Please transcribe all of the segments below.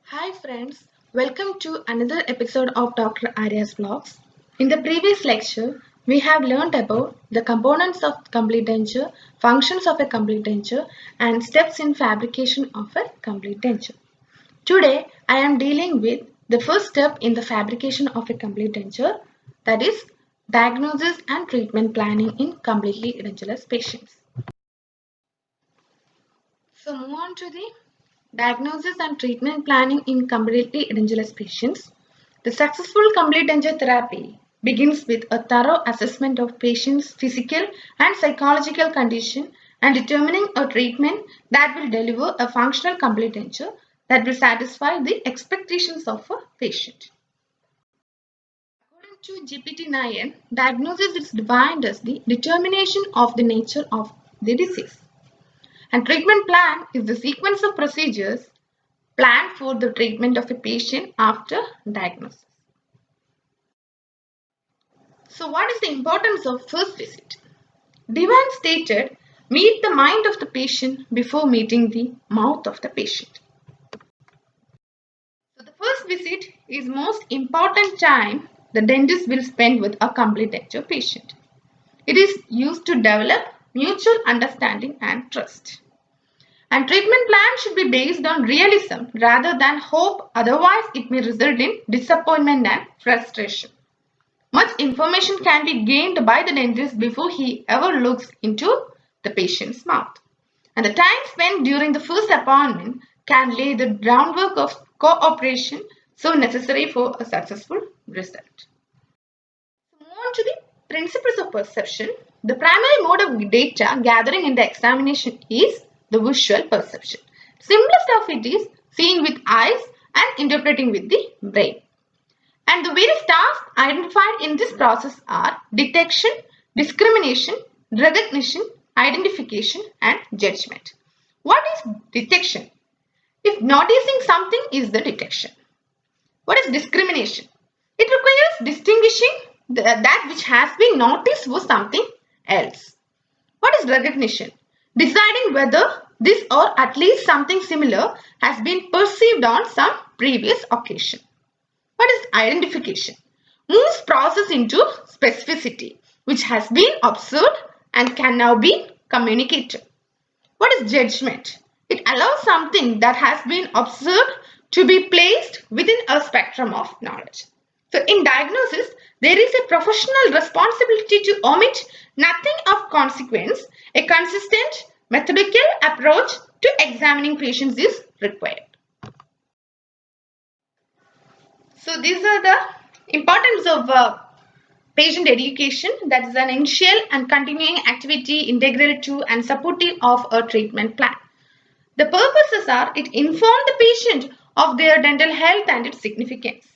Hi friends, welcome to another episode of Dr. Arya's vlogs. In the previous lecture, we have learned about the components of complete denture, functions of a complete denture, and steps in fabrication of a complete denture. Today, I am dealing with the first step in the fabrication of a complete denture, that is diagnosis and treatment planning in completely edentulous patients. So move on to the diagnosis and treatment planning in completely edentulous patients. The successful complete denture therapy begins with a thorough assessment of patient's physical and psychological condition and determining a treatment that will deliver a functional complete denture that will satisfy the expectations of a patient. According to GPT-9, diagnosis is defined as the determination of the nature of the disease. And treatment plan is the sequence of procedures planned for the treatment of a patient after diagnosis. So what is the importance of first visit? Divan stated, meet the mind of the patient before meeting the mouth of the patient. So the first visit is most important time the dentist will spend with a complete denture patient. It is used to develop mutual understanding and trust. And treatment plan should be based on realism rather than hope, otherwise it may result in disappointment and frustration. Much information can be gained by the dentist before he ever looks into the patient's mouth. And the time spent during the first appointment can lay the groundwork of cooperation so necessary for a successful result. Move on to the principles of perception. The primary mode of data gathering in the examination is the visual perception. Simplest of it is seeing with eyes and interpreting with the brain. And the various tasks identified in this process are detection, discrimination, recognition, identification, and judgment. What is detection? If noticing something is the detection. What is discrimination? It requires distinguishing that which has been noticed for something else. What is recognition? Deciding whether this or at least something similar has been perceived on some previous occasion. What is identification? Moves process into specificity, which has been observed and can now be communicated. What is judgment? It allows something that has been observed to be placed within a spectrum of knowledge. So in diagnosis, there is a professional responsibility to omit nothing of consequence. A consistent methodical approach to examining patients is required. So these are the importance of patient education, that is an initial and continuing activity integral to and supportive of a treatment plan. The purposes are it informs the patient of their dental health and its significance.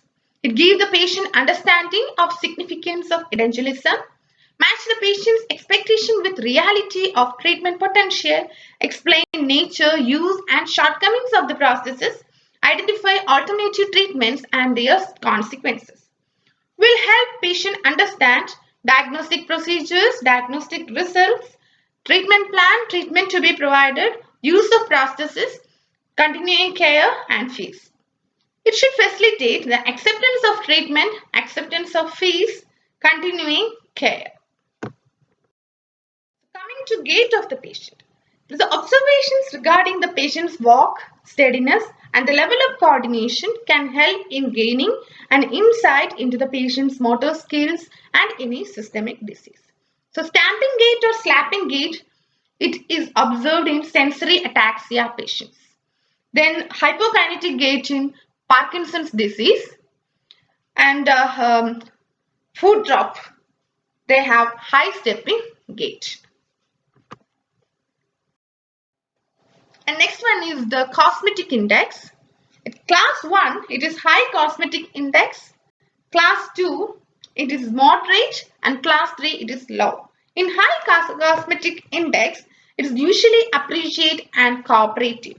It gives the patient understanding of significance of edentulism, match the patient's expectation with reality of treatment potential, explain nature, use and shortcomings of the processes, identify alternative treatments and their consequences. Will help patient understand diagnostic procedures, diagnostic results, treatment plan, treatment to be provided, use of processes, continuing care and fees. It should facilitate the acceptance of treatment, acceptance of fees, continuing care. Coming to gait of the patient. The observations regarding the patient's walk, steadiness and the level of coordination can help in gaining an insight into the patient's motor skills and any systemic disease. So stamping gait or slapping gait, it is observed in sensory ataxia patients. Then hypokinetic gait in Parkinson's disease and foot drop, they have high stepping gait. And next one is the Cosmetic Index. At class 1, it is high Cosmetic Index. Class 2, it is moderate. And class 3, it is low. In high Cosmetic Index, it is usually appreciative and cooperative.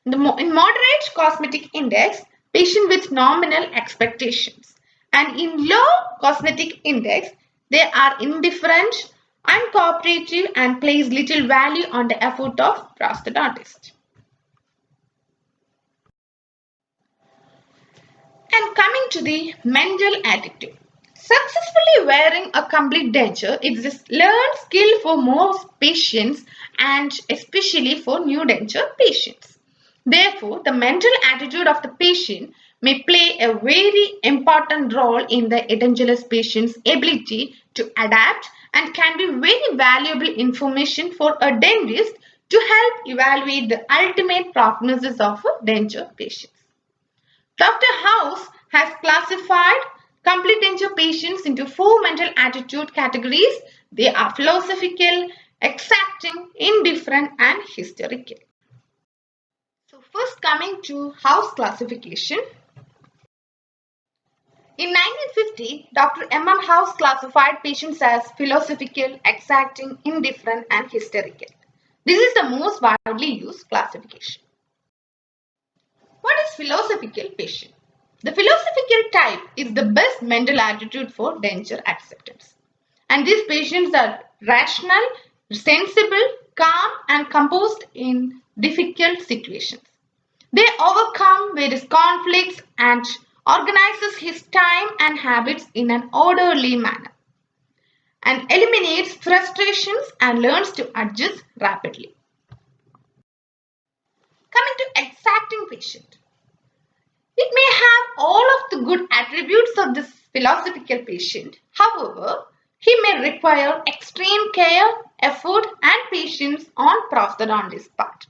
In moderate Cosmetic Index, patient with nominal expectations. And in low Cosmetic Index, they are indifferent, uncooperative and place little value on the effort of prosthodontist. to the mental attitude. Successfully wearing a complete denture is a learned skill for most patients and especially for new denture patients. Therefore, the mental attitude of the patient may play a very important role in the edentulous patient's ability to adapt and can be very valuable information for a dentist to help evaluate the ultimate prognosis of a denture patient. Dr. House has classified complete denture patients into four mental attitude categories. They are philosophical, exacting, indifferent, and hysterical. So first coming to House classification. In 1950, Dr. M.M. House classified patients as philosophical, exacting, indifferent, and hysterical. This is the most widely used classification. What is philosophical patient? The philosophical type is the best mental attitude for denture acceptance. And these patients are rational, sensible, calm, and composed in difficult situations. They overcome various conflicts and organizes his time and habits in an orderly manner and eliminates frustrations and learns to adjust rapidly. Coming to exacting patient. It may have all of the good attributes of this philosophical patient. However, he may require extreme care, effort, and patience on prosthodontist's part.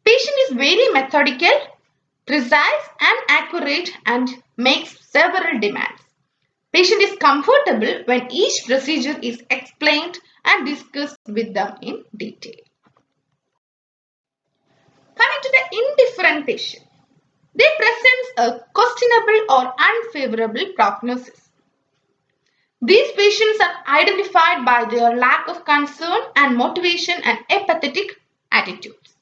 Patient is very methodical, precise, and accurate and makes several demands. Patient is comfortable when each procedure is explained and discussed with them in detail. Coming to the indifferent patient. They present a questionable or unfavorable prognosis. These patients are identified by their lack of concern and motivation and apathetic attitudes.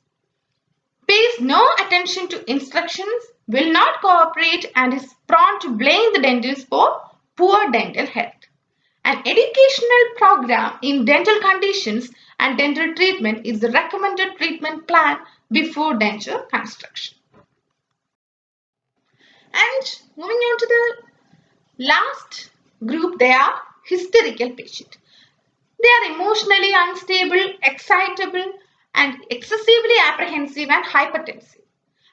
Pays no attention to instructions, will not cooperate, and is prone to blame the dentist for poor dental health. An educational program in dental conditions and dental treatment is the recommended treatment plan before denture construction. And moving on to the last group, they are hysterical patients. They are emotionally unstable, excitable, and excessively apprehensive and hypertensive.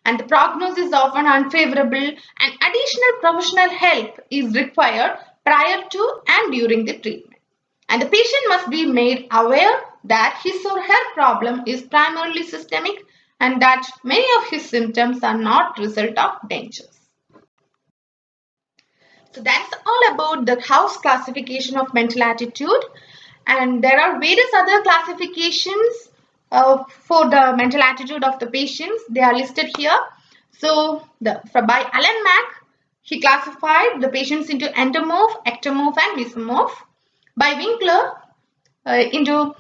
And the prognosis is often unfavorable and additional professional help is required prior to and during the treatment. And the patient must be made aware that his or her problem is primarily systemic and that many of his symptoms are not result of dentures. So that's all about the House classification of mental attitude, and there are various other classifications for the mental attitude of the patients. They are listed here. So by Alan Mack, he classified the patients into endomorph, ectomorph, and mesomorph. By Winkler, into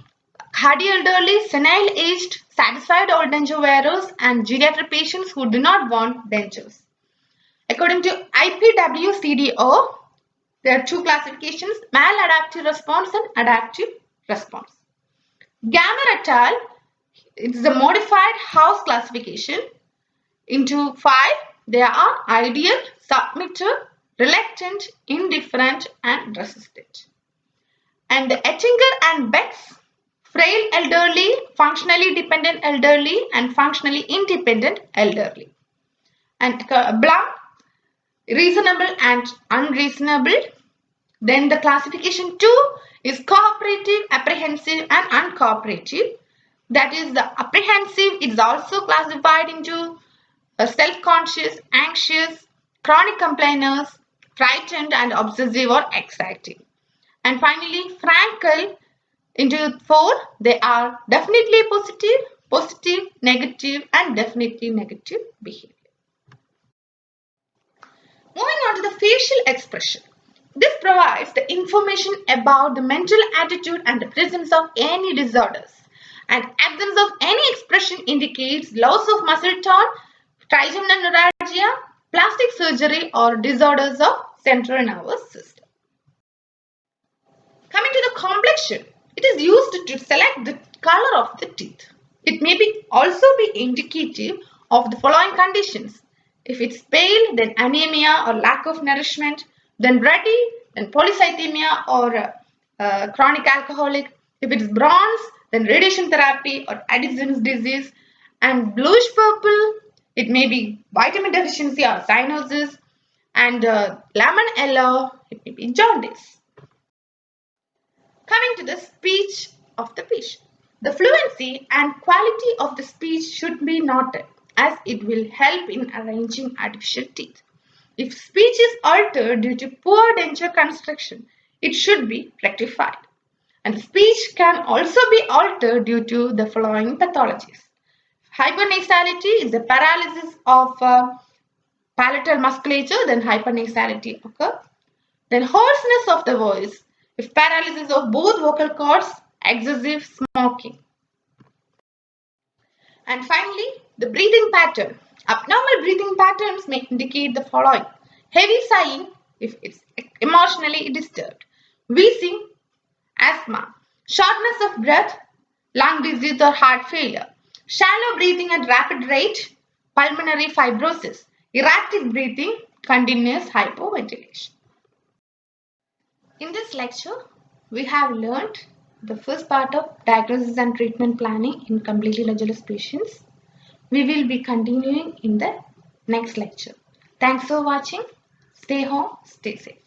hardy elderly, senile aged, satisfied old denture wearers, and geriatric patients who do not want dentures. According to IPWCDO, there are two classifications, maladaptive response and adaptive response. Gamma et al. It is a modified House classification into 5. There are ideal, submitter, reluctant, indifferent, and resistant. And Ettinger and Beck's frail elderly, functionally dependent elderly, and functionally independent elderly. And Blum, reasonable and unreasonable. Then the classification 2 is cooperative, apprehensive, and uncooperative. That is, the apprehensive is also classified into self-conscious, anxious, chronic complainers, frightened, and obsessive or exciting. And finally, Frankel into 4. They are definitely positive, positive, negative, and definitely negative behavior. Moving on to the facial expression. This provides the information about the mental attitude and the presence of any disorders. And absence of any expression indicates loss of muscle tone, trigeminal neuralgia, plastic surgery, or disorders of central nervous system. Coming to the complexion, it is used to select the color of the teeth. It may also be indicative of the following conditions. If it's pale, then anemia or lack of nourishment. Then ruddy, then polycythemia or chronic alcoholic. If it's bronze, then radiation therapy or Addison's disease. And bluish purple, it may be vitamin deficiency or cyanosis. And lemon yellow, it may be jaundice. Coming to the speech of the patient. The fluency and quality of the speech should be noted as it will help in arranging artificial teeth. If speech is altered due to poor denture construction, it should be rectified. And speech can also be altered due to the following pathologies. Hypernasality is the paralysis of palatal musculature, then hypernasality occurs. Then hoarseness of the voice, if paralysis of both vocal cords, excessive smoking. And finally, the breathing pattern. Abnormal breathing patterns may indicate the following. Heavy sighing if it's emotionally disturbed. Wheezing, asthma. Shortness of breath, lung disease or heart failure. Shallow breathing at rapid rate, pulmonary fibrosis. Erratic breathing, continuous hypoventilation. In this lecture, we have learned the first part of diagnosis and treatment planning in completely ledgerless patients. We will be continuing in the next lecture. Thanks for watching. Stay home, stay safe.